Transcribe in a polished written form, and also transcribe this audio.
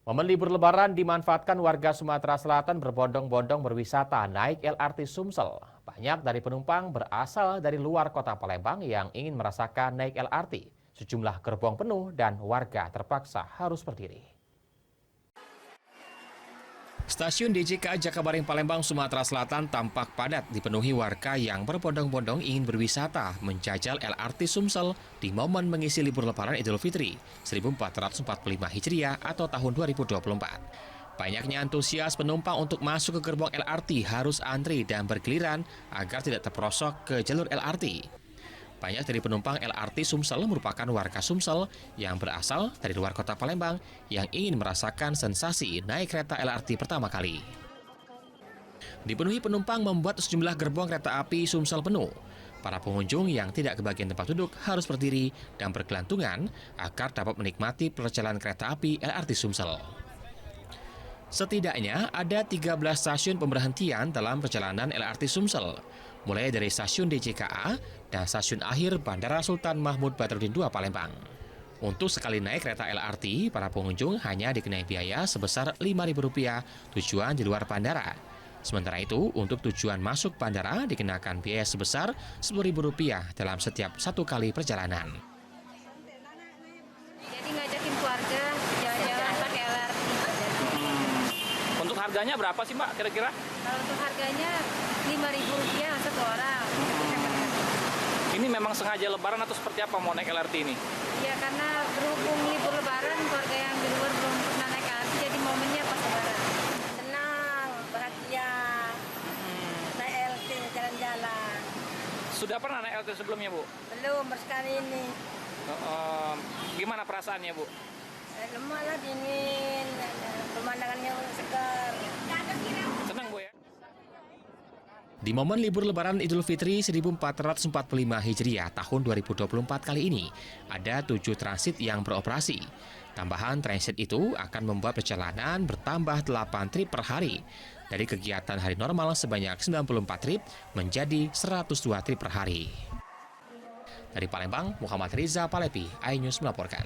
Momen libur Lebaran dimanfaatkan warga Sumatera Selatan berbondong-bondong berwisata naik LRT Sumsel. Banyak dari penumpang berasal dari luar kota Palembang yang ingin merasakan naik LRT. Sejumlah gerbong penuh dan warga terpaksa harus berdiri. Stasiun DJKA Jakabaring Palembang, Sumatera Selatan tampak padat dipenuhi warga yang berbondong-bondong ingin berwisata menjajal LRT Sumsel di momen mengisi libur Lebaran Idul Fitri 1445 Hijriah atau tahun 2024. Banyaknya antusias penumpang untuk masuk ke gerbong LRT harus antri dan bergiliran agar tidak terperosok ke jalur LRT. Banyak dari penumpang LRT Sumsel merupakan warga Sumsel yang berasal dari luar kota Palembang yang ingin merasakan sensasi naik kereta LRT pertama kali. Dipenuhi penumpang membuat sejumlah gerbong kereta api Sumsel penuh. Para pengunjung yang tidak kebagian tempat duduk harus berdiri dan bergelantungan agar dapat menikmati perjalanan kereta api LRT Sumsel. Setidaknya ada 13 stasiun pemberhentian dalam perjalanan LRT Sumsel, mulai dari stasiun DJKA dan stasiun akhir Bandara Sultan Mahmud Badruddin II Palembang. Untuk sekali naik kereta LRT, para pengunjung hanya dikenai biaya sebesar Rp5.000 tujuan di luar bandara. Sementara itu, untuk tujuan masuk bandara dikenakan biaya sebesar Rp10.000 dalam setiap satu kali perjalanan. Jadi ngajakin keluarga jalan-jalan pakai LRT. Untuk harganya berapa sih Mbak kira-kira? Kalau untuk harganya Rp5.000 satu orang. Ini memang sengaja lebaran atau seperti apa mau naik LRT ini? Ya karena berhubung libur lebaran, keluarga yang di luar belum pernah naik LRT, jadi momennya pas lebaran. Senang, bahagia, naik LRT jalan-jalan. Sudah pernah naik LRT sebelumnya Bu? Belum, baru sekali ini. Gimana perasaannya Bu? Lemah lah, dingin, pemandangannya segar. Senang Bu ya? Di momen libur Lebaran Idul Fitri 1445 Hijriah tahun 2024 kali ini, ada 7 transit yang beroperasi. Tambahan transit itu akan membuat perjalanan bertambah 8 trip per hari. Dari kegiatan hari normal sebanyak 94 trip menjadi 102 trip per hari. Dari Palembang, Muhammad Riza Palepi, iNews melaporkan.